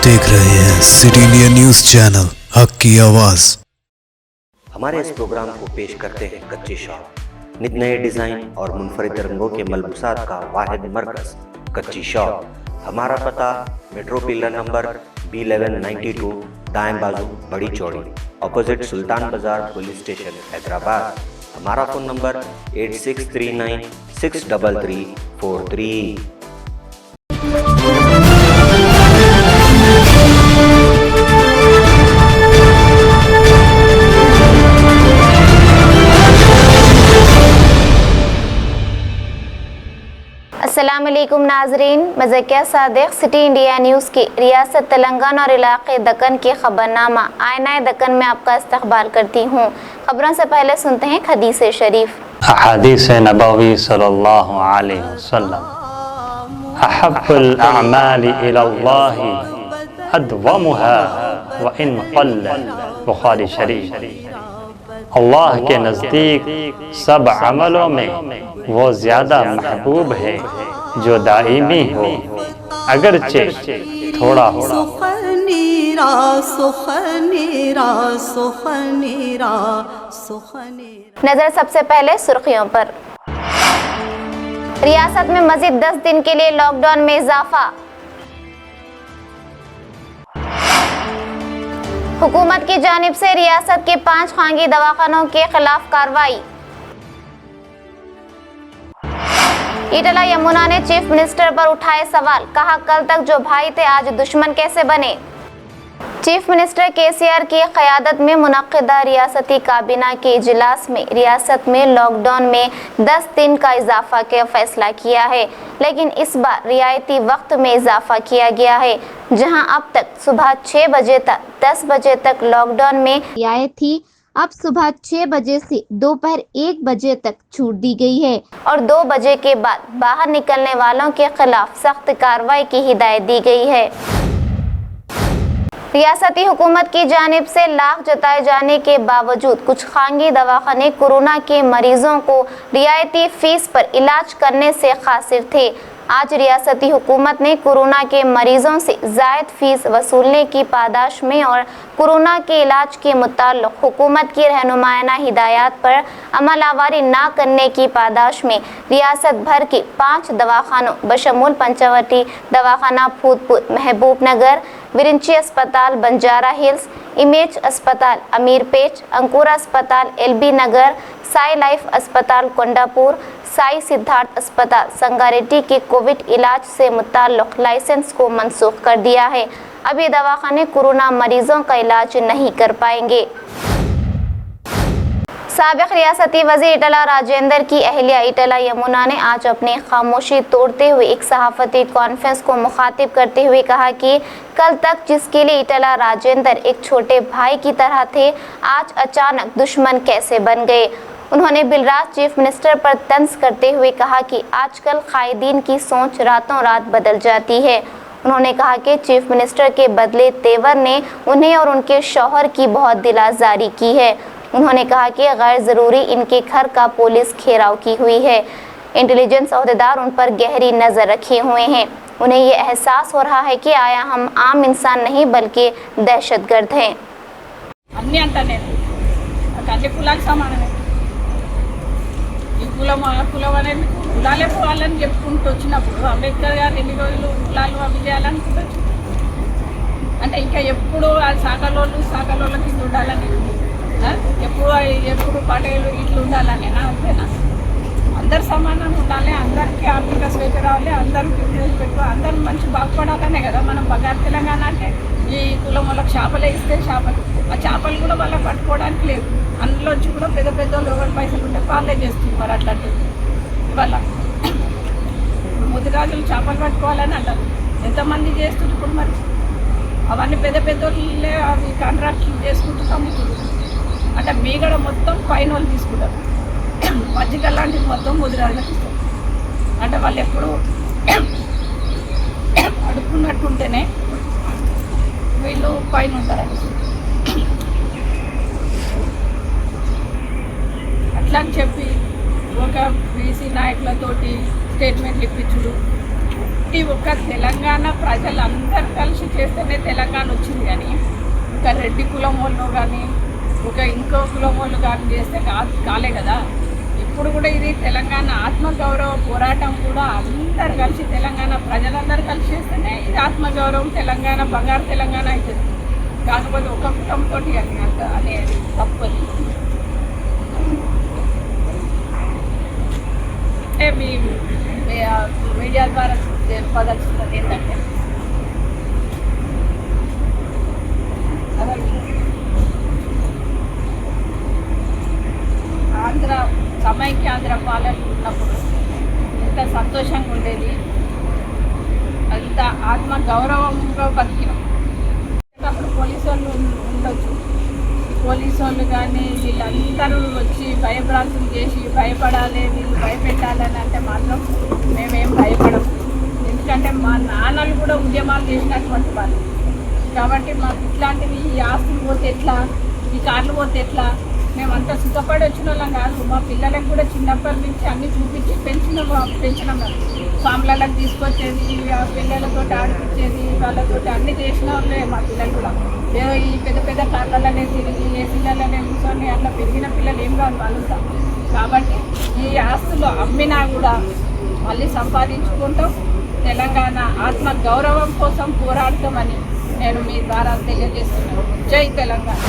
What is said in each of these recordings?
देख रहे हैं सिटी इंडिया न्यूज चैनल, हक की आवाज। हमारे इस प्रोग्राम को पेश करते हैं कच्ची शॉप, नित नए डिजाइन और मुनफरिद रंगों के मलबूसात का वाहिद मरकज कच्ची शॉप। हमारा पता मेट्रो पिलर नंबर B1192, दाएं बाजू बड़ी चौड़ी, ऑपोजिट सुल्तान बाजार पुलिस स्टेशन हैदराबाद। हमारा फ़ोन नंबर 8639633343। अस्सलामुअलैकुम नाजरीन, मज़किया सादिक सिटी इंडिया न्यूज़ की रियासत तेलंगाना और इलाक़े दक्कन की खबरनामा आईना दक्कन में आपका इस्तकबाल करती हूँ। खबरों से पहले सुनते हैं हदीस शरीफ। हदीस नबवी सल्लल्लाहु अलैहि वसल्लम, अहब्बुल अअमालि इलल्लाहि अदवमुहा व इन क़ल्ल, बुखारी शरीफ। अल्लाह के नज़दीक सब अमलों में वो ज़्यादा महबूब है जो दाइमी हो, अगरचे थोड़ा हो। नजर सबसे पहले सुर्खियों पर। रियासत में मजीद 10 दिन के लिए लॉकडाउन में इजाफा। हुकूमत की जानिब से रियासत के 5 खानगी दवाखानों के खिलाफ कार्रवाई। इटला यमुना ने चीफ मिनिस्टर पर उठाए सवाल, कहा कल तक जो भाई थे आज दुश्मन कैसे बने। चीफ मिनिस्टर केसीआर की क़यादत में मुनक़्क़िदा रियासती काबीना के इजलास में रियासत में लॉकडाउन में 10 दिन का इजाफा का फैसला किया है, लेकिन इस बार रियायती वक्त में इजाफा किया गया है, जहां अब तक सुबह 6 बजे तक 10 बजे तक लॉकडाउन में रियायत थी। अब सुबह 6 बजे से दोपहर 1 बजे तक छूट दी गई है और 2 बजे के बाद बाहर निकलने वालों के खिलाफ सख्त कार्रवाई की हिदायत दी गई है। रियासती हुकूमत की जानिब से लाख जताए जाने के बावजूद कुछ खानगी दवाखाने कोरोना के मरीजों को रियायती फीस पर इलाज करने से कासिर थे। आज रियासती हुकूमत ने कोरोना के मरीजों से जायद फीस वसूलने की पादाश में और कोरोना के इलाज के मुताल्लिक़ हुकूमत की रहनुमायाना हिदायत पर अमल आवारी ना करने की पादाश में रियासत भर के 5 दवाखानों बशमूल पंचवटी दवाखाना फूदपुर, महबूब नगर, विरिंची अस्पताल बंजारा हिल्स, इमेज अस्पताल अमीरपेट, अंकुर अस्पताल LB नगर, साई लाइफ अस्पताल कोंडापुर, साई सिद्धार्थ अस्पताल संगारेड्डी के कोविड इलाज से मुताल्लिक़ लाइसेंस को मनसूख कर दिया है। अब ये दवाखाने कोरोना मरीजों का इलाज नहीं कर पाएंगे। साबिक़ रियासती वज़ीर इटला राजेंद्र की अहलिया इटला यमुना ने आज अपनी खामोशी तोड़ते हुए एक सहाफ़ती कॉन्फ्रेंस को मुखातिब करते हुए कहा कि कल तक जिसके लिए इटला राजेंद्र एक छोटे भाई की तरह थे, आज अचानक दुश्मन कैसे बन गए। उन्होंने बिलराज चीफ मिनिस्टर पर तंज करते हुए कहा कि आजकल कायदीन की सोच रातों रात बदल जाती है। उन्होंने कहा कि चीफ मिनिस्टर के बदले तेवर ने उन्हें और उनके शौहर की बहुत दिलाजारी की है। उन्होंने कहा कि गैर ज़रूरी इनके घर का पुलिस घेराव की हुई है। इंटेलिजेंस अहदेदार उन पर गहरी नज़र रखे हुए हैं। उन्हें ये एहसास हो रहा है कि आया हम आम इंसान नहीं बल्कि दहशतगर्द हैं। కులం అనేది కులాలే పోవాలని చెప్పుకుంటూ వచ్చినప్పుడు అంబేద్కర్ గారు ఎన్ని రోజులు కులాలు అవి చేయాలనుకుంటారు అంటే ఇంకా ఎప్పుడు ఆ శాఖలోళ్ళ కింద ఉండాలని ఎప్పుడు పటేలు ఇట్లా ఉండాలని అంతేనా? అందరు సమానంగా ఉండాలి, అందరికీ ఆర్థిక స్వేచ్ఛ రావాలి, అందరికీ పెట్టు, అందరూ మంచి బాగుపడాలనే కదా మనం బంగారు తెలంగాణ అంటే. ఈ కులం వాళ్ళకి చేపలే ఇస్తే చేపలు, ఆ చేపలు కూడా వాళ్ళకి పట్టుకోవడానికి లేదు. అందులోంచి కూడా పెద్ద పెద్ద వాళ్ళు ఎవరు పైసలు ఉంటే వాళ్ళే చేస్తున్నారు అట్లాంటివి. ఇవాళ ముదిరాజులు చేపలు పట్టుకోవాలని అంటారు, ఎంతమంది చేస్తున్నారు ఇప్పుడు మరి? అవన్నీ పెద్ద పెద్ద వాళ్ళే అవి కాంట్రాక్ట్లు చేసుకుంటూ అమ్ముతున్నారు. అంటే మీగడ మొత్తం పైన వాళ్ళు తీసుకుంటారు, మజ్జిగ లాంటిది మొత్తం ముదిరాజులకు ఇస్తారు. అంటే వాళ్ళు ఎప్పుడు అడుక్కున్నట్టుంటేనే వీళ్ళు పైన ఉంటారు. అట్లా అని చెప్పి ఒక బీసీ నాయకులతోటి స్టేట్మెంట్లు ఇప్పించుడు, ప్రతి ఒక్క తెలంగాణ ప్రజలందరూ కలిసి చేస్తేనే తెలంగాణ వచ్చింది. కానీ ఒక రెడ్డి కులం వాళ్ళు కానీ ఒక ఇంకో కులం వాళ్ళు కానీ చేస్తే కాలే కదా. ఇప్పుడు కూడా ఇది తెలంగాణ ఆత్మగౌరవ పోరాటం కూడా అందరు కలిసి తెలంగాణ ప్రజలందరూ కలిసి చేస్తేనే ఇది ఆత్మగౌరవం తెలంగాణ బంగారు తెలంగాణ అవుతుంది. కాకపోతే ఒక కుటుంబంతో అనేది తప్పదు. అంటే మీ మీడియా ద్వారా చెప్పదలుచుకున్నది ఏంటంటే సమైక్యాంధ్ర పాలన ఉన్నప్పుడు ఎంత సంతోషంగా ఉండేది, అంత ఆత్మ గౌరవంగా బతికినాం. అప్పుడు పోలీసు వాళ్ళు ఉండొచ్చు, పోలీసు వాళ్ళు కానీ వీళ్ళందరూ వచ్చి భయభ్రాంతులు చేసి భయపడాలి వీళ్ళు భయపెట్టాలని అంటే మాత్రం మేమేం భయపడము. ఎందుకంటే మా నాన్నలు కూడా ఉద్యమాలు చేసినటువంటి వాళ్ళు కాబట్టి మాకు ఇట్లాంటివి ఈ ఆస్తులు పోతే ఎట్లా, ఈ కార్లు పోతే ఎట్లా, మేమంతా సుఖపడి వచ్చిన వాళ్ళం కాదు. మా పిల్లలకు కూడా చిన్నప్పటి నుంచి అన్నీ చూపించి పెంచినాం. ఫామ్లకు తీసుకొచ్చేది, పిల్లలతో ఆడిపించేది, వాళ్ళతో అన్నీ చేసిన వాళ్ళే మా పిల్లలు కూడా. ఈ పెద్ద పెద్ద కార్లనే తిరిగి ఏసీలనే కూర్చొని అట్లా పెరిగిన పిల్లలు ఏం కాదు వాళ్ళంతా. కాబట్టి ఈ ఆస్తులు అమ్మినా కూడా మళ్ళీ సంపాదించుకుంటాం, తెలంగాణ ఆత్మ గౌరవం కోసం పోరాడతామని నేను మీ ద్వారా తెలియజేస్తున్నాను. జై తెలంగాణ.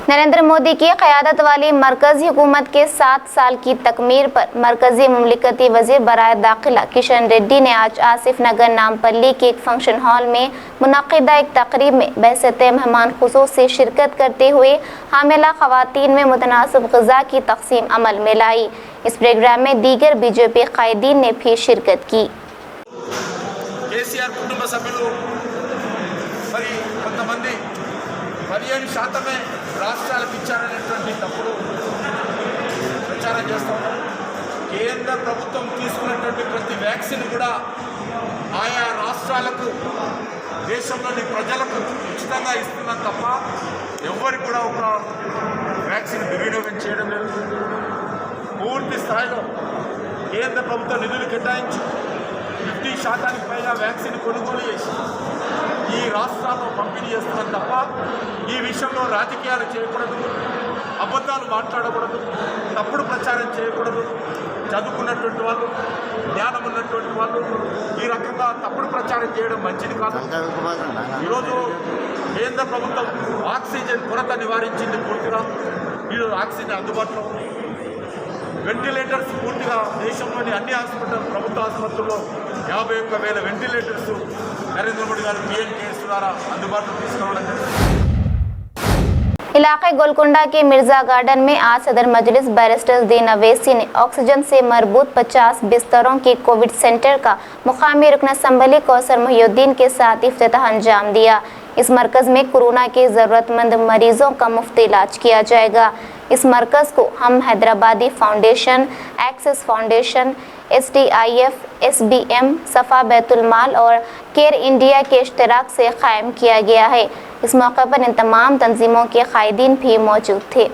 नरेंद्र मोदी की क़यादत वाली मरकज़ी हुकूमत के 7 साल की तकमील पर मरकज़ी मुमलिकती वज़ीर बराए दाखिला किशन रेड्डी ने आज आसिफ नगर नामपल्ली के एक फंक्शन हॉल में मुनक़िदा एक तकरीब में बहसत मेहमान खुसूस से शिरकत करते हुए हामिला ख़वातीन में मुतनासिब ग़िज़ा की तक़सीम अमल में लाई। इस प्रोग्राम में दीगर बीजेपी क़ायदीन ने भी शिरकत की। కేసీఆర్ కుటుంబ సభ్యులు మరి కొంతమంది 15% రాష్ట్రాలకు ఇచ్చారనేటువంటి తప్పుడు ప్రచారం చేస్తూ ఉన్నారు. కేంద్ర ప్రభుత్వం తీసుకున్నటువంటి ప్రతి వ్యాక్సిన్ కూడా ఆయా రాష్ట్రాలకు దేశంలోని ప్రజలకు ఉచితంగా ఇస్తున్నాం తప్ప ఎవరికి కూడా ఒక వ్యాక్సిన్ దుర్వినియోగం చేయడం లేదు. పూర్తి స్థాయిలో కేంద్ర ప్రభుత్వం నిధులు కేటాయించి 50% పైగా వ్యాక్సిన్ కొనుగోలు చేసి ఈ రాష్ట్రాల్లో పంపిణీ చేస్తున్నాం తప్ప ఈ విషయంలో రాజకీయాలు చేయకూడదు, అబద్ధాలు మాట్లాడకూడదు, తప్పుడు ప్రచారం చేయకూడదు. చదువుకున్నటువంటి వాళ్ళు, జ్ఞానం ఉన్నటువంటి వాళ్ళు ఈ రకంగా తప్పుడు ప్రచారం చేయడం మంచిది కాదు. ఈరోజు కేంద్ర ప్రభుత్వం ఆక్సిజన్ కొరత నివారించింది పూర్తిగా. ఈరోజు ఆక్సిజన్ అందుబాటులో ఉంది. వెంటిలేటర్స్ పూర్తిగా దేశంలోని అన్ని ప్రభుత్వ ఆసుపత్రుల్లో 51,000 వెంటిలేటర్స్ నరేంద్ర మోడీ గారు పీఎం కేర్స్ ద్వారా అందుబాటులో తీసుకురావడం జరిగింది. इलाके गोलकुंडा के मिर्जा गार्डन में आज सदर मजलिस बैरिस्टर दीन अवैसी ने ऑक्सीजन से मरबूत 50 बिस्तरों के कोविड सेंटर का मुकामी रुकन असम्बली कौसर मुहिउद्दीन के साथ इफ्तिताह अंजाम दिया। इस मरकज़ में कोरोना के ज़रूरतमंद मरीज़ों का मुफ्त इलाज किया जाएगा। इस मरकज़ को हम Hyderabadi foundation, axis foundation, SDIF, SBM, सफ़ा बैतुल माल और केयर इंडिया के इश्तराक से कायम किया गया है। इस मौके पर इन तमाम तंजीमों के कायदीन भी मौजूद थे।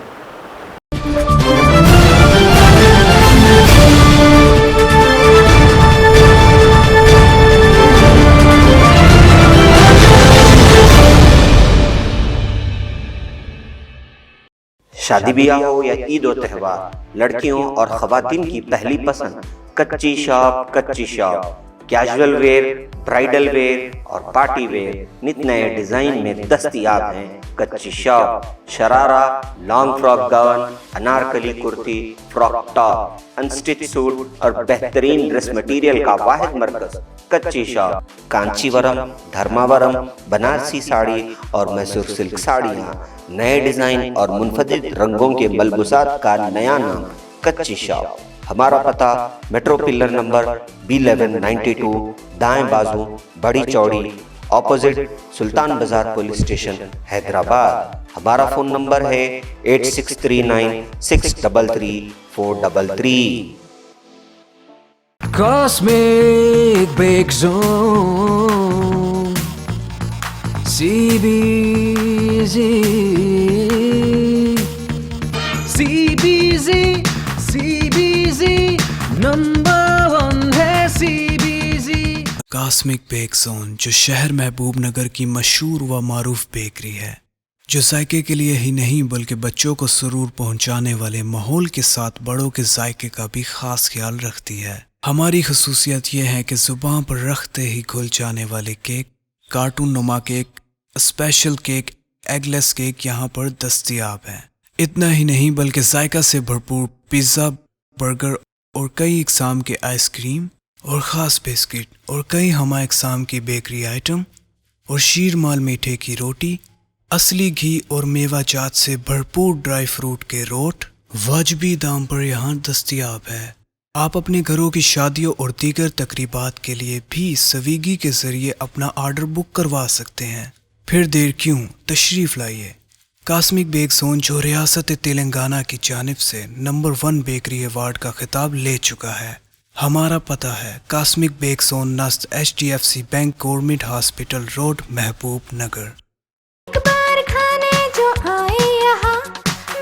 शादी ब्याह हो या ईद और त्यौहार, लड़कियों और खवातीन की पहली पसंद कच्ची shop casual wear, bridal where और पार्टी वेयर नित नए डिजाइन में दस्तयाब हैं। कच्ची shop sharara, long frock gown, Anarkali kurti, frock top, unstitch suit और बेहतरीन ड्रेस मटेरियल का वाहिद मरकज कच्ची शॉप। कांचीवरम, धर्मावरम, बनारसी साड़ी और मैसूर सिल्क साड़ियाँ, नए डिजाइन और मुनफरिद रंगों के मलबूसात का नया नाम कच्ची शॉप। हमारा पता मेट्रो पिलर नंबर B1192, दाएं बाजू बड़ी चौड़ी, ऑपोजिट सुल्तान बाजार पुलिस स्टेशन, हैदराबाद। हमारा फोन नंबर है 8639633433। Cosmic Break Zone CBZ CBZ CBZ number 1 है CBZ कास्मिक बेक जोन, जो शहर महबूब नगर की मशहूर व मारूफ बेकरी है, जो जायके के लिए ही नहीं बल्कि बच्चों को सुरूर पहुंचाने वाले माहौल के साथ बड़ों के जायके का भी खास ख्याल रखती है। हमारी खसूसियत यह है कि जुबान पर रखते ही घुल जाने वाले केक, कार्टून नुमा cake, special cake, eggless cake यहाँ पर दस्तयाब है। इतना ही नहीं बल्कि जायका से भरपूर पिज़्ज़ा, बर्गर और कई इकसाम के आइसक्रीम और ख़ास बिस्किट और कई हमा इकसाम की बेकरी आइटम और शीर माल मीठे की रोटी, असली घी और मेवा जात से भरपूर ड्राई फ्रूट के रोट वाजबी दाम पर यहाँ दस्तयाब है। आप अपने घरों की शादियों और दीगर तकरीबात के लिए भी स्विगी के ज़रिए अपना आर्डर बुक करवा सकते हैं। फिर देर क्यों, तशरीफ़ लाइए। कास्मिक बेक जोन, जो रियासत तेलंगाना की जानिब से नंबर 1 बेकरी अवार्ड का खिताब ले चुका है। हमारा पता है कास्मिक बेक जोन, नस्त HDFC bank, government hospital road, महबूब नगर। बार खाने जो आए यहाँ,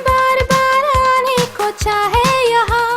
बार बार आने को चाहे यहाँ।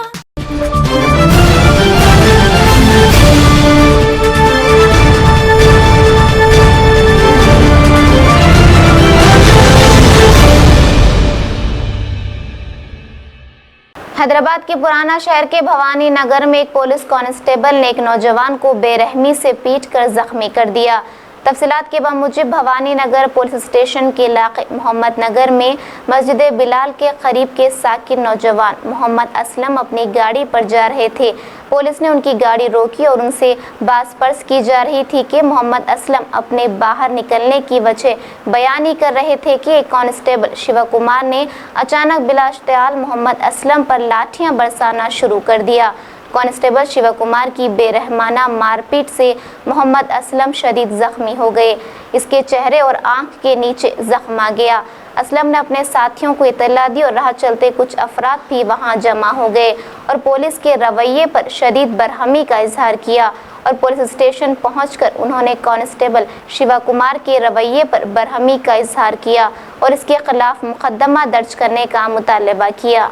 हैदराबाद के पुराना शहर के भवानी नगर में एक पुलिस कांस्टेबल ने एक नौजवान को बेरहमी से पीटकर जख्मी कर दिया। तफसीलात के बामुजिब भवानी नगर पुलिस स्टेशन के इलाके मोहम्मद नगर में मस्जिद बिलाल के करीब के साकिन नौजवान मोहम्मद असलम अपनी गाड़ी पर जा रहे थे। पुलिस ने उनकी गाड़ी रोकी और उनसे बासपर्स की जा रही थी कि मोहम्मद असलम अपने बाहर निकलने की वजह बयान ही कर रहे थे कि एक कांस्टेबल शिवा कुमार ने अचानक बिलाश्तियाल मोहम्मद असलम पर लाठियां बरसाना शुरू कर दिया। कांस्टेबल शिवा कुमार की बेरहमाना मारपीट से मोहम्मद असलम शदीद जख्मी हो गए। इसके चेहरे और आंख के नीचे जख्म आ गया। असलम ने अपने साथियों को इत्तला दी और राह चलते कुछ अफराद भी वहां जमा हो गए और पुलिस के रवैये पर शदीद बरहमी का इजहार किया और पुलिस स्टेशन पहुंचकर उन्होंने कांस्टेबल शिवा कुमार के रवैये पर बरहमी का इजहार किया और इसके खिलाफ मुकदमा दर्ज करने का मुतालबा किया।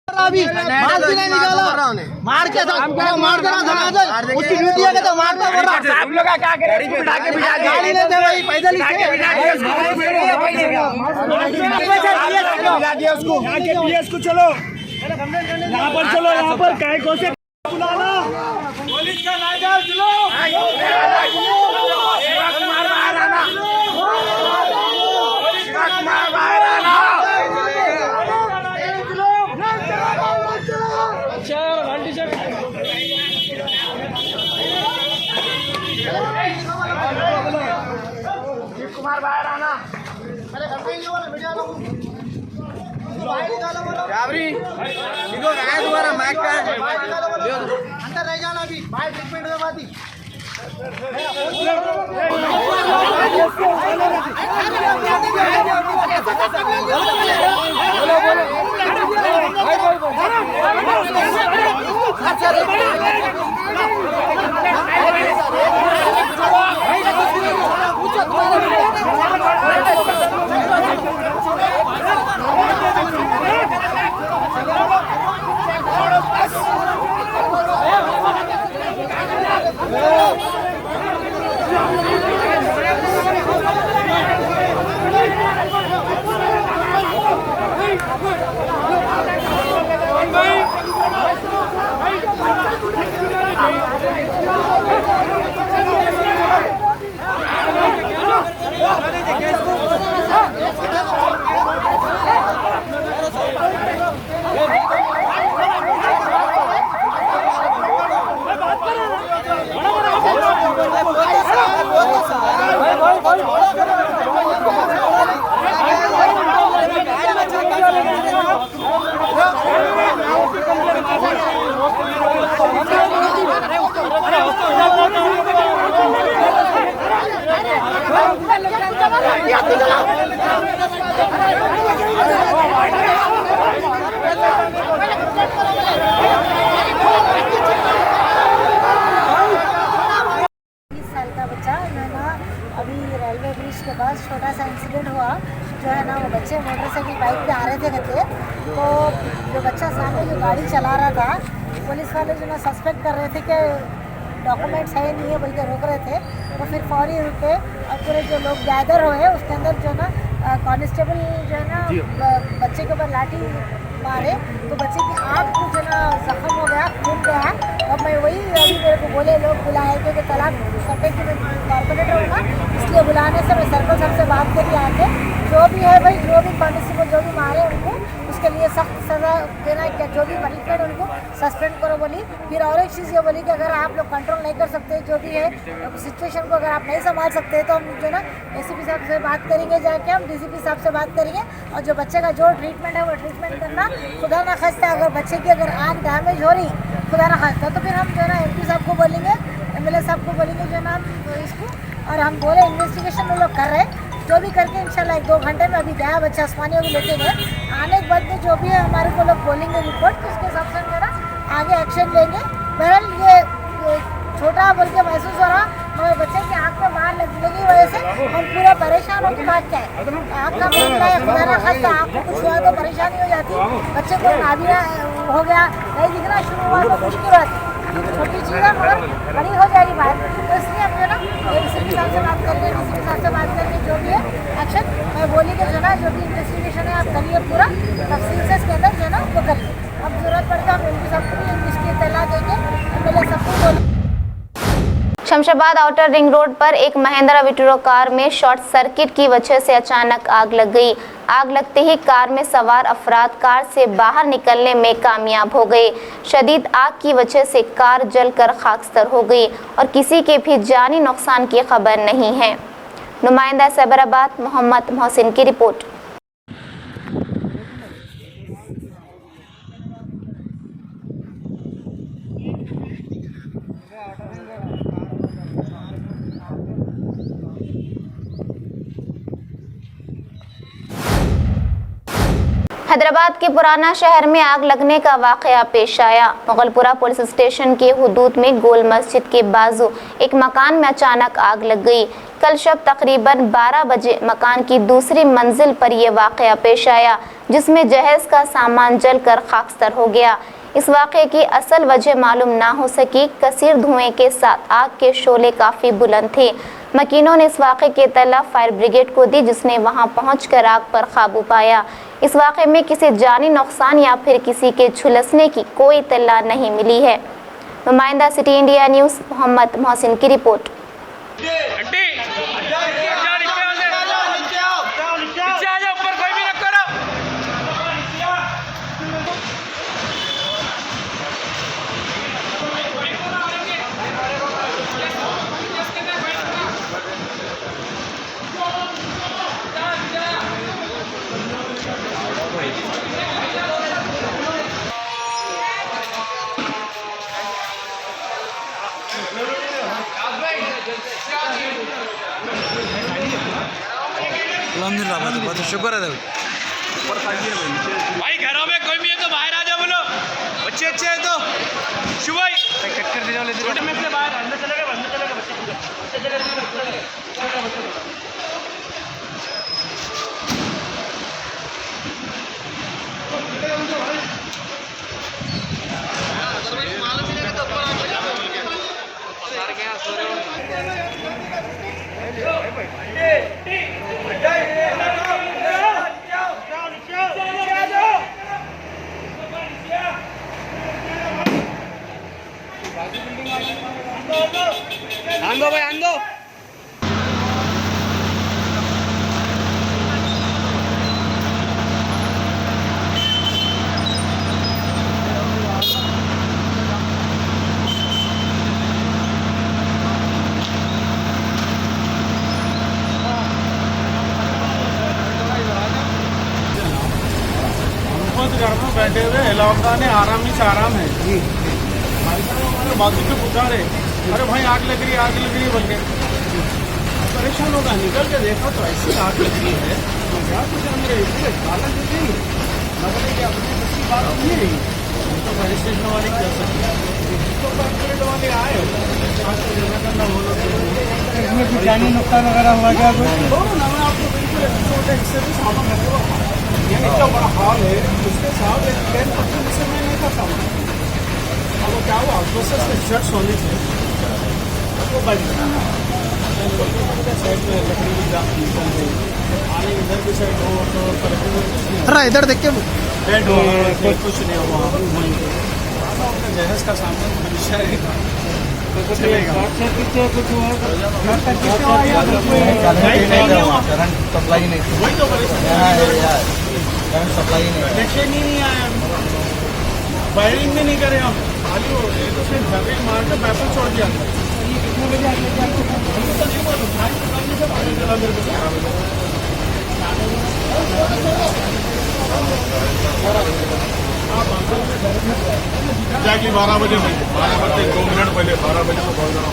अभी मार भी नहीं निकाला, मार के मार देना धमाधम, उसकी ड्यूटी है तो मारता बोल रहा। हम लोग क्या करें, बिठा के बिठा गाड़ी लेते भाई पैदल ही बिठा दिया उसको, को चलो यहाँ पर, चलो यहाँ पर काय को से बुलाना पुलिस का नाइजर चलो कुमार बाहर आना, मेरे घर पे ही वाला मीडिया लोग देखो गाय तुम्हारा माइक का अंदर रह जाना, अभी भाई ट्रीटमेंट में बात ही रेलवे ब्रिज के पास छोटा सा इंसिडेंट हुआ, जो है ना वो बच्चे मोटरसाइकिल बाइक पे आ रहे थे कहते, तो जो बच्चा सामने जो गाड़ी चला रहा था, पुलिस वाले जो ना सस्पेक्ट कर रहे थे कि डॉक्यूमेंट्स है नहीं है बोल के रोक रहे थे, तो फिर फौरी रुके और पूरे जो लोग गैदर हुए उसके अंदर जो ना कांस्टेबल जो है ना बच्चे के ऊपर लाठी मारे, तो बच्चे की आँख को जो ना जख्म हो गया, खून गया। और मैं वही अभी मेरे को बोले लोग बुलाए क्योंकि तलाक करने की मैं कॉर्पोरेटर हूँ ना, इसलिए बुलाने से मैं सर्कल साहब से बात करी आके जो भी है भाई, जो भी कांस्टेबल जो भी मारे उनको उसके लिए सख्त सज़ा देना, क्या जो भी मरीज उनको सस्पेंड करो बोली। फिर और एक चीज़ ये बोली कि अगर आप लोग कंट्रोल नहीं कर सकते जो भी है सिचुएशन को, अगर आप नहीं संभाल सकते तो हम जो ना एसीपी साहब से बात करेंगे, जाके हम डीसीपी साहब से बात करेंगे और जो बच्चे का जो ट्रीटमेंट है वो ट्रीटमेंट करना। खुदा ना खास्ता अगर बच्चे की अगर आँख डैमेज हो रही, खुदा ना खास्ता, तो फिर हम जो ना MP साहब को बोलेंगे, MLA साहब को बोलेंगे जो ना इसको, और हम बोले इन्वेस्टिगेशन वो लोग कर रहे हैं, जो भी करके इंशाल्लाह 1-2 घंटे में अभी गया बच्चा आसमानियों को लेके गए, आने के बाद में जो भी है हमारे को लोग बोलेंगे रिपोर्ट, तो उसके हिसाब से मेरा आगे एक्शन लेंगे। बहरहाल ये छोटा बोल के महसूस हो रहा, मगर बच्चे की आँख में मार लगने की वजह से हम पूरे परेशान होकर बात क्या है, आँख का मामला है, खुदा ना खास्ता आँख को कुछ हुआ तो परेशानी हो जाती, बच्चे को नाभिया हो गया, नहीं दिखना शुरू हुआ तो मुश्किल होती, छोटी चीज़ है मगर बड़ी हो जाएगी बात। तो इसलिए हम जो ना एसीपी साहब से बात करेंगे, डीसीपी साहब से बात करेंगे, जो भी है एक्शन मैं बोली कि जो ना जो भी इन्वेस्टिगेशन है आप करिए पूरा तफसील से, इसके अंदर जो ना वो करिए। अब जरूरत पड़े तो हम MP साहब को भी इसकी इत्तला देंगे, MLA सबको बोलेंगे। शमशाबाद आउटर रिंग रोड पर एक महिंद्रा विटरो कार में शॉर्ट सर्किट की वजह से अचानक आग लग गई। आग लगते ही कार में सवार अफराद कार से बाहर निकलने में कामयाब हो गए। शदीद आग की वजह से कार जलकर खाकस्तर हो गई और किसी के भी जानी नुकसान की खबर नहीं है। नुमाइंदा सैबराबाद मोहम्मद मोहसिन की रिपोर्ट। हैदराबाद के पुराना शहर में आग लगने का वाकया पेश आया। मुगलपुरा पुलिस स्टेशन के हुदूद में गोल मस्जिद के बाजू एक मकान में अचानक आग लग गई। कल शब तकरीबन 12 बजे मकान की दूसरी मंजिल पर यह वाकया पेश आया, जिसमें जहेज का सामान जलकर खाकस्तर हो गया। इस वाक़े की असल वजह मालूम ना हो सकी। कसीर धुएं के साथ आग के शोले काफ़ी बुलंद थे। मकीनों ने इस वाक़े की इत्तला फायर ब्रिगेड को दी, जिसने वहां पहुंचकर आग पर काबू पाया। इस वाक़े में किसी जानी नुकसान या फिर किसी के झुलसने की कोई इत्तला नहीं मिली है। नुमाइंदा city India news Mohammed Mohsin की रिपोर्ट। अल्हम्दुलिल्लाह, शुक्र है भाई। घरों में कोई भी है तो बाहर आ जाओ, बोलो बच्चे अच्छे हैं तो शुभ चक्कर दिला ले छोटे में से बाहर अंदर चलेगा, बच्चे चलेगा। आंदो भाई आंदो। घर में बैठे हुए लॉकडाउन है, आराम ही से आराम है जी। भाई साहब हमारे बाजू में पूछा रहे, अरे भाई आग लग रही है बोल के परेशान होगा। निकल के देखा तो ऐसी आग लग रही है, क्या कुछ अंदर इसलिए ताला लग रही मगर ये अपनी अच्छी बात नहीं है, तो फायर स्टेशन वाले कर सकते हैं, तो कॉर्पोरेट वाले आए जमा करना हो इसमें कुछ जानी नुकसान वगैरह हुआ क्या? मैं आपको बिल्कुल इतना बड़ा हॉल है, उसके साथ एक 10% से मैं नहीं कर सकता। अब क्या हुआ, प्रोसेस के शर्ट्स होने से वो बैठ गया साइड में लकड़ी की जाम निकल गई आने इधर की साइड हो तो अरे इधर देख के बेड हो कुछ नहीं हुआ वहीं पे जहज का सामने हमेशा रहेगा करंट सप्लाई नहीं वही तो करंट सप्लाई कनेक्शन ही नहीं आया वायरिंग भी नहीं करे हम खाली हो एक तो सिर्फ झगड़े मार के पैपर छोड़ दिया कितने बजे आगे एग्जैक्टली 12 बजे 2 मिनट पहले 12 बजे को कॉल करा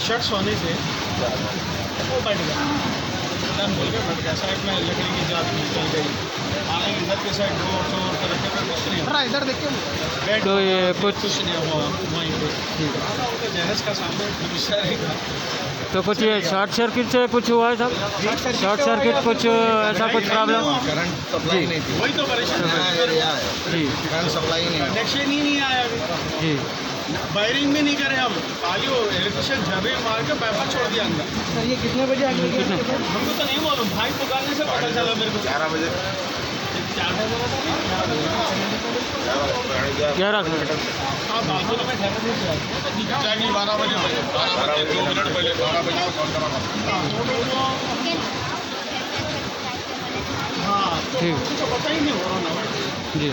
शख्स होने से वो बैठ गया बोल के बैठ गया साइड में लकड़ी की जात निकल गई आने इधर के साइड डोर तो रखे पे कुछ नहीं इधर देखिए बेड तो ये कुछ नहीं हुआ वहीं पे जहज का सामने हमेशा रहेगा तो कुछ ये शॉर्ट सर्किट से कुछ हुआ है साहब शॉर्ट सर्किट कुछ ऐसा कुछ प्रॉब्लम करंट सप्लाई नहीं थी वही तो परेशान जी करंट सप्लाई नहीं कनेक्शन ही नहीं आया जी वायरिंग भी नहीं करे हम खाली वो इलेक्ट्रिशियन झबे मार के पैपर छोड़ दिया अंदर सर ये कितने बजे आगे हमको तो नहीं मालूम भाई पुकारने से पता चला मेरे को 11 बजे 11 हाँ बालकोनी में ठहरे थे 12 बजे 2 मिनट पहले 12 बजे को कॉल करा हाँ तो पता ही नहीं हो रहा जी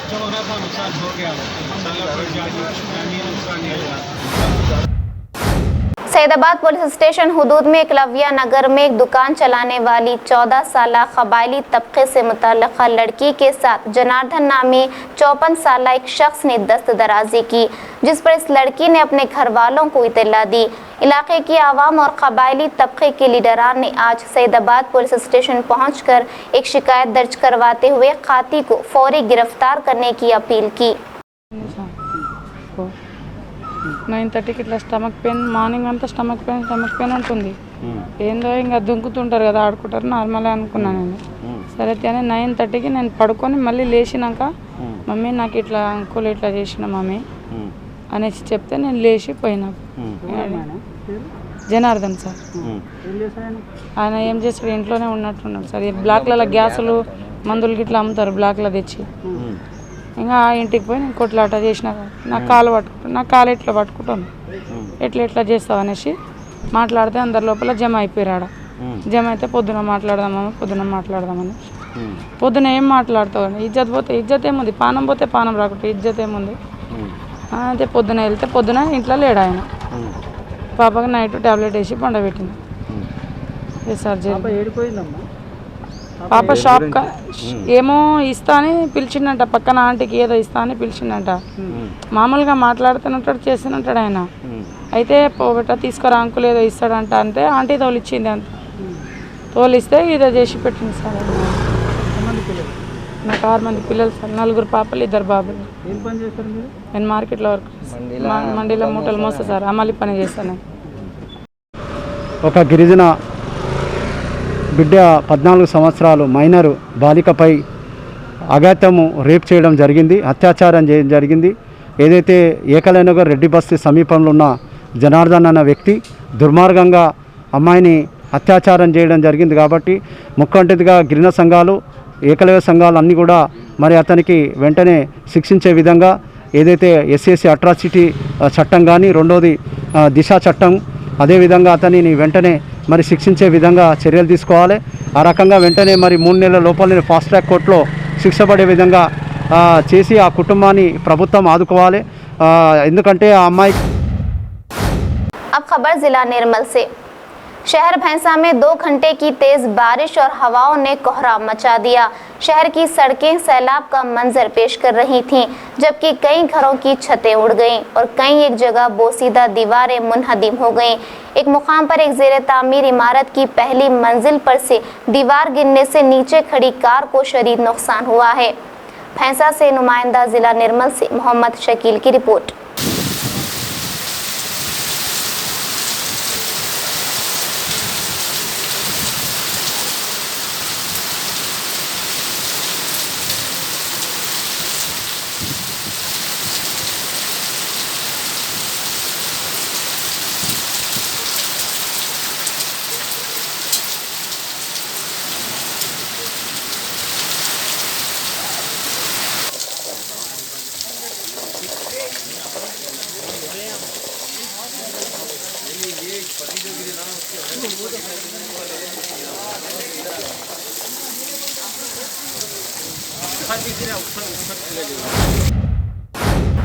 जब होना था नुकसान हो गया नुकसान नहीं हुआ सैदाबाद पुलिस स्टेशन हुदूद में एकलव्या नगर में एक दुकान चलाने वाली 14 साला कबायली तबके से मुतल्लिका लड़की के साथ जनार्दन नामी 54 साला एक शख्स ने दस्तदराजी की, जिस पर इस लड़की ने अपने घर वालों को इत्तला दी। इलाके की आवाम और कबायली तबके के लीडरान ने आज सैदाबाद पुलिस स्टेशन पहुंचकर एक शिकायत दर्ज करवाते हुए खाती को फौरी गिरफ्तार करने की अपील की। 9:30కి ఇట్లా స్టమక్ పెయిన్ మార్నింగ్ అంతా స్టమక్ పెయిన్ ఉంటుంది ఏందో ఇంకా దుంకుతుంటారు కదా ఆడుకుంటారు నార్మల్ అనుకున్నాను నేను సరే అని 9:30కి నేను పడుకొని మళ్ళీ లేచినాక మమ్మీ నాకు ఇట్లా అంకుల్ ఇట్లా చేసిన మమ్మీ అనేసి చెప్తే నేను లేచి పోయినా జనార్దన్ సార్ ఆయన ఏం చేస్తాడు ఇంట్లోనే ఉన్నట్టున్నాడు సార్ బ్లాక్లలో గ్యాసులు మందులు గిట్లా అమ్ముతారు బ్లాక్లో తెచ్చి ఇంకా ఇంటికి పోయి నేను కొట్లాట చేసిన నా కాలు పట్టుకుంటాను నా కాలు ఎట్లా పట్టుకుంటాను ఎట్లా చేస్తావు అనేసి మాట్లాడితే అందరి లోపల జమ అయిపోయాడు జమ అయితే పొద్దున మాట్లాడదామని పొద్దున ఏం మాట్లాడతావు ఇజ్జత్ పోతే ఇజ్జత్ ఏముంది పానం పోతే పానం రాకుంటే ఇజ్జత్ ఏముంది అయితే పొద్దున వెళ్తే పొద్దున ఇంట్లో లేడు ఆయన పాపకి నైట్ ట్యాబ్లెట్ వేసి పండబెట్టింది సర్జరీ పాప షాప్ ఏమో ఇస్తా అని పిలిచిండంట పక్కన ఆంటీకి ఏదో ఇస్తా అని పిలిచిండంట మామూలుగా మాట్లాడుతున్నట్టు చేస్తున్నట్టాడు ఆయన అయితే పోగొట్ట తీసుకురా అంకుల్ ఏదో ఇస్తాడంట అంటే ఆంటీ తోలిచ్చింది అంత తోలిస్తే ఇదో చేసి పెట్టింది సార్ నాకు 6 మంది పిల్లలు సార్ 4 పాపలు 2 బాబులు నేను మార్కెట్లో వర్క్ మండీలో మూటలు మోస్తా సార్ అమలు పని చేస్తాను ఒక గిరిజన బిడ్డ 14 సంవత్సరాలు మైనరు బాలికపై అఘాత్యము రేప్ చేయడం జరిగింది, అత్యాచారం చేయడం జరిగింది. ఏదైతే ఏకలవ్యనగర్ రెడ్డి బస్తీ సమీపంలో ఉన్న జనార్దన్ అన్న వ్యక్తి దుర్మార్గంగా అమ్మాయిని అత్యాచారం చేయడం జరిగింది. కాబట్టి ముఖ్యంగా గిరిజన సంఘాలు ఏకలవ్య సంఘాలు అన్నీ కూడా మరి అతనికి వెంటనే శిక్షించే విధంగా ఏదైతే ఎస్సీ అట్రాసిటీ చట్టం కానీ రెండోది దిశ చట్టం అదేవిధంగా అతనిని వెంటనే మరి శిక్షించే విధంగా చర్యలు తీసుకోవాలి. ఆ రకంగా వెంటనే మరి 3 నెలల లోపలనే ఫాస్ట్ ట్రాక్ కోర్టులో శిక్ష పడే విధంగా చేసి ఆ కుటుంబాన్ని ప్రభుత్వం ఆదుకోవాలి. ఎందుకంటే ఆ అమ్మాయి अब खबर जिला निर्मल से। शहर भैंसा में 2 घंटे की तेज बारिश और हवाओं ने कोहराम मचा दिया। शहर की सड़कें सैलाब का मंजर पेश कर रही थीं, जबकि कई घरों की छतें उड़ गईं और कई एक जगह बोसीदा दीवारें मुनहदिम हो गईं। एक मुकाम पर एक ज़ेरे तामीर इमारत की पहली मंजिल पर से दीवार गिरने से नीचे खड़ी कार को शदीद नुकसान हुआ है। भैंसा से नुमाइंदा जिला निर्मल से मोहम्मद शकील की रिपोर्ट।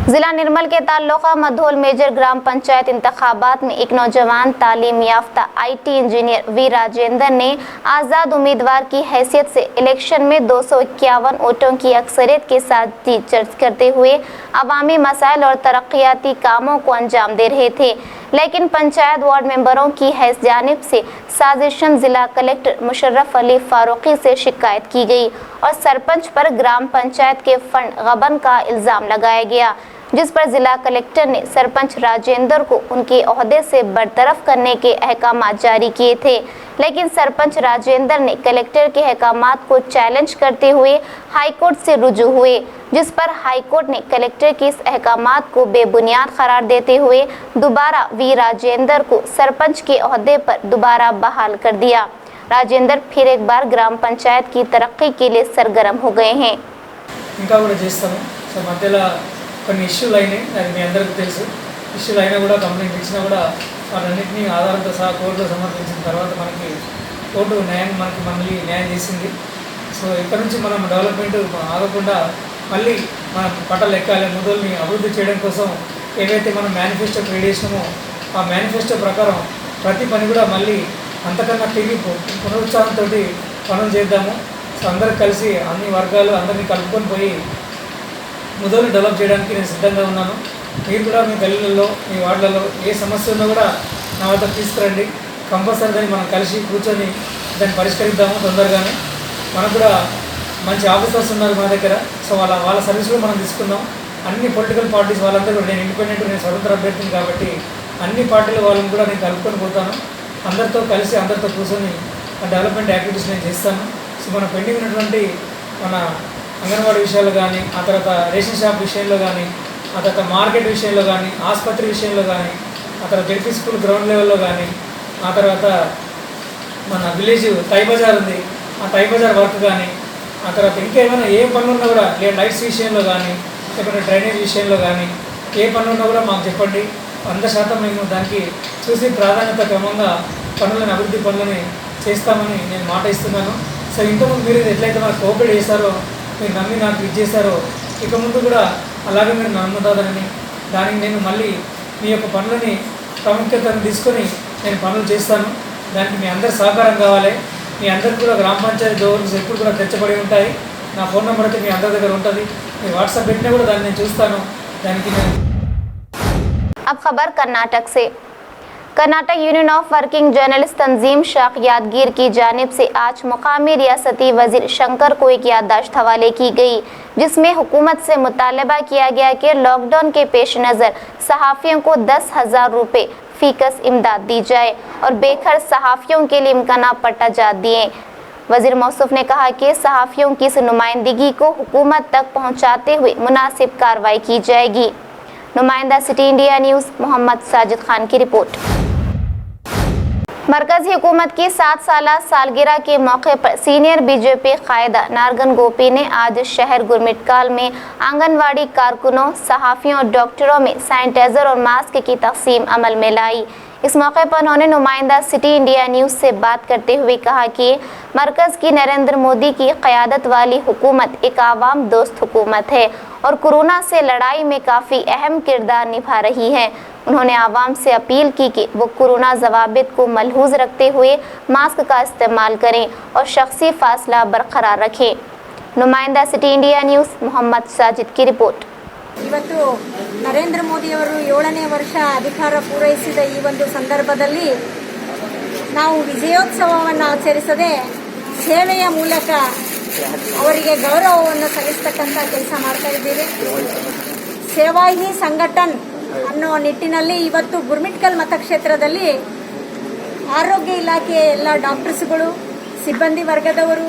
जिला निर्मल के ताल्लुका मधोल मेजर ग्राम पंचायत इंतखाबात में एक नौजवान तालीम याफ्ता IT इंजीनियर वी राजेंद्र ने आज़ाद उम्मीदवार की हैसियत से इलेक्शन में 251 वोटों की अक्सरियत के साथ जीत दर्ज करते हुए अवामी मसाइल और तरक्याती कामों को अंजाम दे रहे थे, लेकिन पंचायत वार्ड मेंबरों की जानिब से साजिशन जिला कलेक्टर मुशर्रफ अली फारूकी से शिकायत की गई और सरपंच पर ग्राम पंचायत के फंड गबन का इल्ज़ाम लगाया गया, जिस पर जिला कलेक्टर ने सरपंच राजेंद्र को उनके ओहदे से बरतरफ करने के अहकाम जारी किए थे, लेकिन सरपंच राजेंद्र ने कलेक्टर के अहकामात को चैलेंज करते हुए हाईकोर्ट से रुजू हुए, जिस पर हाईकोर्ट ने कलेक्टर के इस अहकामात को बेबुनियाद करार देते हुए दोबारा वी राजेंद्र को सरपंच के ओहदे पर दोबारा बहाल कर दिया। राजेंद्र फिर एक बार ग्राम पंचायत की तरक्की के लिए सरगर्म हो गए हैं। కొన్ని ఇష్యూలు అయినాయి, అది మీ అందరికీ తెలుసు. ఇష్యూలు అయినా కూడా కంప్లైంట్ ఇచ్చినా కూడా వాటన్నింటినీ ఆధారంతో సహా కోర్టులో సమర్పించిన తర్వాత మనకి కోర్టు మళ్ళీ న్యాయం చేసింది. సో ఇక్కడ నుంచి మనం డెవలప్మెంట్ ఆగకుండా మళ్ళీ మనం పట్టాలు ఎక్కాలి, ముదల్ని అభివృద్ధి చేయడం కోసం ఏవైతే మనం మేనిఫెస్టో క్రియేట్ చేసినామో ఆ మేనిఫెస్టో ప్రకారం ప్రతి పని కూడా మళ్ళీ అంతకన్నా తిరిగి పునరుత్సాహంతో పనులు చేద్దాము. సో అందరూ కలిసి అన్ని వర్గాలు అందరినీ కలుపుకొని పోయి ముదల్ని డెవలప్ చేయడానికి నేను సిద్ధంగా ఉన్నాను. మీరు కూడా మీ గల్లీలలో మీ వార్డులలో ఏ సమస్య ఉన్నా కూడా నా వద్ద తీసుకురండి. కంపల్సరీ దాన్ని మనం కలిసి కూర్చొని దాన్ని పరిష్కరిద్దాము తొందరగానే. మనకు కూడా మంచి ఆఫీసర్స్ ఉన్నారు మన దగ్గర. సో వాళ్ళ సర్వీస్ కూడా మనం తీసుకుందాం. అన్ని పొలిటికల్ పార్టీస్ వాళ్ళందరూ కూడా, నేను ఇండిపెండెంట్, నేను స్వతంత్ర అభ్యర్థిని కాబట్టి అన్ని పార్టీల వాళ్ళని కూడా నేను కలుపుకొని పోతాను. అందరితో కలిసి అందరితో కూర్చొని డెవలప్మెంట్ యాక్టివిటీస్ నేను చేస్తాను. సో మన పెండింగ్ ఉన్నటువంటి మన అంగన్వాడీ విషయాల్లో కానీ, ఆ తర్వాత రేషన్ షాప్ విషయంలో కానీ, ఆ తర్వాత మార్కెట్ విషయంలో కానీ, ఆసుపత్రి విషయంలో కానీ, ఆ తర్వాత జెడ్పీ స్కూల్ గ్రౌండ్ లెవెల్లో కానీ, ఆ తర్వాత మన విలేజ్ టై బజార్ ఉంది, ఆ టై బజార్ వర్క్ కానీ, ఆ తర్వాత ఇంకేమైనా ఏ పనులు ఉన్నా కూడా, లైట్స్ విషయంలో కానీ, లేకపోతే డ్రైనేజ్ విషయంలో కానీ ఏ పనులు ఉన్నా కూడా మాకు చెప్పండి. 100% మేము దానికి చూసి ప్రాధాన్యత క్రమంగా పనులను, అభివృద్ధి పనులని చేస్తామని నేను మాట ఇస్తున్నాను. సో ఇంతకుముందు మీరు ఎట్లయితే మనకు కోఆపరేట్ చేశారో, మీరు నమ్మి నాకు ఇచ్చేశారో, ఇక ముందు కూడా అలాగే మీరు నమ్ముతారని, దానికి నేను మళ్ళీ మీ యొక్క పనులని ప్రాముఖ్యతను తీసుకొని నేను పనులు చేస్తాను. దానికి మీ అందరి సహకారం కావాలి. మీ అందరికి కూడా గ్రామ పంచాయతీ డోర్స్ ఎప్పుడు కూడా తెచ్చబడి ఉంటాయి. నా ఫోన్ నెంబర్ అయితే మీ అందరి దగ్గర ఉంటుంది. మీ వాట్సాప్ పెట్టినా కూడా దాన్ని నేను చూస్తాను. దానికి నేను अब खबर कर्नाटक से। Karnataka union of working journalist तंजीम शाख यादगीर की जानिब से आज मुकामी रियासती वजीर शंकर को एक याददाश्त हवाले की गई, जिसमें हुकूमत से मुतालबा किया गया कि लॉकडाउन के पेश नज़र सहाफ़ियों को 10,000 रुपये फ़ीकस इमदाद दी जाए और बेघर सहाफ़ियों के लिए इम्काना पट्टाजात दिए। वज़ीर मौसूफ ने कहा कि सहाफ़ियों की इस नुमाइंदगी को हुकूमत तक पहुँचाते हुए मुनासिब कार्रवाई की जाएगी। नुमाइंदा city India news Mohammed Sajid Khan की रिपोर्ट। मरकज़ी हुकूमत की 7 साला सालगिरह के मौके पर सीनियर बीजेपी कायदा नारगन गोपी ने आज शहर गुरमिटकाल में आंगनवाड़ी कारकुनों, सहाफ़ियों और डॉक्टरों में सैनिटाइज़र और मास्क की तकसीम अमल में लाई। इस मौके पर उन्होंने नुमाइंदा सिटी इंडिया न्यूज़ से बात करते हुए कहा कि मरकज़ की नरेंद्र मोदी की क़यादत वाली हुकूमत एक आवाम दोस्त हुकूमत है और कोरोना से लड़ाई में काफ़ी अहम किरदार निभा रही है। उन्होंने आवाम से अपील की कि वो कोरोना ज़वाबित को मलहूज़ रखते हुए मास्क का इस्तेमाल करें और शख्सी फासला बरकरार रखें। नुमाइंदा city India news Mohammed Sajid की रिपोर्ट। ಇವತ್ತು ನರೇಂದ್ರ ಮೋದಿಯವರು 7ನೇ ವರ್ಷ ಅಧಿಕಾರ ಪೂರೈಸಿದ ಈ ಒಂದು ಸಂದರ್ಭದಲ್ಲಿ ನಾವು ವಿಜಯೋತ್ಸವವನ್ನು ಆಚರಿಸದೆ ಸೇವೆಯ ಮೂಲಕ ಅವರಿಗೆ ಗೌರವವನ್ನು ಸಲ್ಲಿಸತಕ್ಕಂಥ ಕೆಲಸ ಮಾಡ್ತಾ ಇದ್ದೇವೆ. ಸೇವಾ ಹಿ ಸಂಘಟನ್ ಅನ್ನೋ ನಿಟ್ಟಿನಲ್ಲಿ ಇವತ್ತು ಗುರ್ಮಿಟ್ಕಲ್ ಮತಕ್ಷೇತ್ರದಲ್ಲಿ ಆರೋಗ್ಯ ಇಲಾಖೆಯ ಎಲ್ಲ ಡಾಕ್ಟರ್ಸ್ಗಳು, ಸಿಬ್ಬಂದಿ ವರ್ಗದವರು,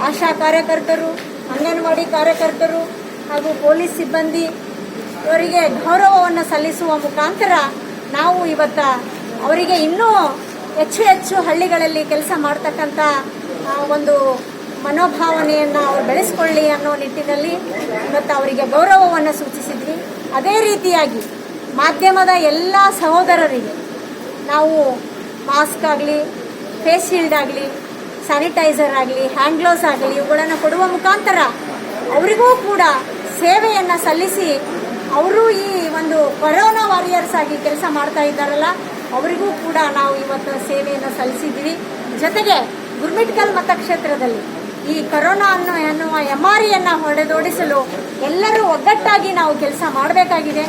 ಆಶಾ ಕಾರ್ಯಕರ್ತರು, ಅಂಗನವಾಡಿ ಕಾರ್ಯಕರ್ತರು ಹಾಗೂ ಪೊಲೀಸ್ ಸಿಬ್ಬಂದಿ ಇವರಿಗೆ ಗೌರವವನ್ನು ಸಲ್ಲಿಸುವ ಮುಖಾಂತರ ನಾವು ಇವತ್ತು ಅವರಿಗೆ ಇನ್ನೂ ಹೆಚ್ಚು ಹಳ್ಳಿಗಳಲ್ಲಿ ಕೆಲಸ ಮಾಡ್ತಕ್ಕಂಥ ಒಂದು ಮನೋಭಾವನೆಯನ್ನು ಅವರು ಬೆಳೆಸ್ಕೊಳ್ಳಿ ಅನ್ನೋ ನಿಟ್ಟಿನಲ್ಲಿ ಇವತ್ತು ಅವರಿಗೆ ಗೌರವವನ್ನು ಸೂಚಿಸಿದ್ವಿ. ಅದೇ ರೀತಿಯಾಗಿ ಮಾಧ್ಯಮದ ಎಲ್ಲ ಸಹೋದರರಿಗೆ ನಾವು ಮಾಸ್ಕ್ ಆಗಲಿ, ಫೇಸ್ ಶೀಲ್ಡ್ ಆಗಲಿ, ಸ್ಯಾನಿಟೈಸರ್ ಆಗಲಿ, ಹ್ಯಾಂಡ್ ಗ್ಲೌಸ್ ಆಗಲಿ ಇವುಗಳನ್ನು ಕೊಡುವ ಮುಖಾಂತರ ಅವರಿಗೂ ಕೂಡ ಸೇವೆಯನ್ನು ಸಲ್ಲಿಸಿ ಅವರು ಈ ಒಂದು ಕೊರೋನಾ ವಾರಿಯರ್ಸ್ ಆಗಿ ಕೆಲಸ ಮಾಡ್ತಾ ಇದ್ದಾರಲ್ಲ, ಅವರಿಗೂ ಕೂಡ ನಾವು ಇವತ್ತು ಸೇವೆಯನ್ನು ಸಲ್ಲಿಸಿದ್ದೀವಿ. ಜೊತೆಗೆ ಗುರ್ಮಿಟ್ಕಲ್ ಮತಕ್ಷೇತ್ರದಲ್ಲಿ ಈ ಕೊರೋನಾ ಎನ್ನುವ ಎಮ್ಮಾರಿಯನ್ನು ಹೊಡೆದೋಡಿಸಲು ಎಲ್ಲರೂ ಒಗ್ಗಟ್ಟಾಗಿ ನಾವು ಕೆಲಸ ಮಾಡಬೇಕಾಗಿದೆ.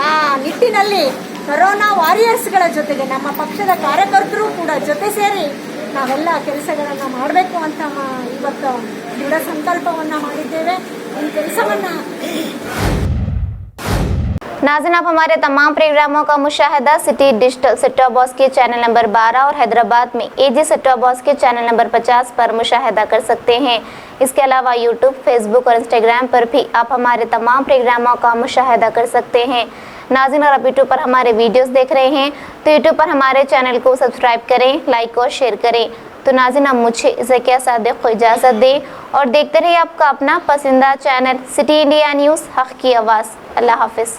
ಆ ನಿಟ್ಟಿನಲ್ಲಿ ಕೊರೋನಾ ವಾರಿಯರ್ಸ್ಗಳ ಜೊತೆಗೆ ನಮ್ಮ ಪಕ್ಷದ ಕಾರ್ಯಕರ್ತರು ಕೂಡ ಜೊತೆ ಸೇರಿ ನಾವೆಲ್ಲ ಕೆಲಸಗಳನ್ನು ಮಾಡಬೇಕು ಅಂತ ಇವತ್ತು ದೃಢ ಸಂಕಲ್ಪವನ್ನು ಮಾಡಿದ್ದೇವೆ. ಈ ಕೆಲಸವನ್ನು नाज़रीन, आप हमारे तमाम प्रोग्रामों का मुशाहिदा city digital set top box के चैनल नंबर 12 और हैदराबाद में एजी सेट टॉप बॉक्स के चैनल नंबर 50 पर मुशाहिदा कर सकते हैं। इसके अलावा यूट्यूब, फेसबुक और इंस्टाग्राम पर भी आप हमारे तमाम प्रोग्रामों का मुशाहिदा कर सकते हैं। नाज़रीन, और आप यूट्यूब पर हमारे वीडियोस देख रहे हैं तो यूट्यूब पर हमारे चैनल को सब्सक्राइब करें, लाइक और शेयर करें। तो नाज़रीन, अब मुझे ज़किया सादिक को इजाज़त दें और देखते रहिए आपका अपना पसंदीदा चैनल सिटी इंडिया न्यूज़, हक़ की आवाज़। अल्लाह हाफ़िज़।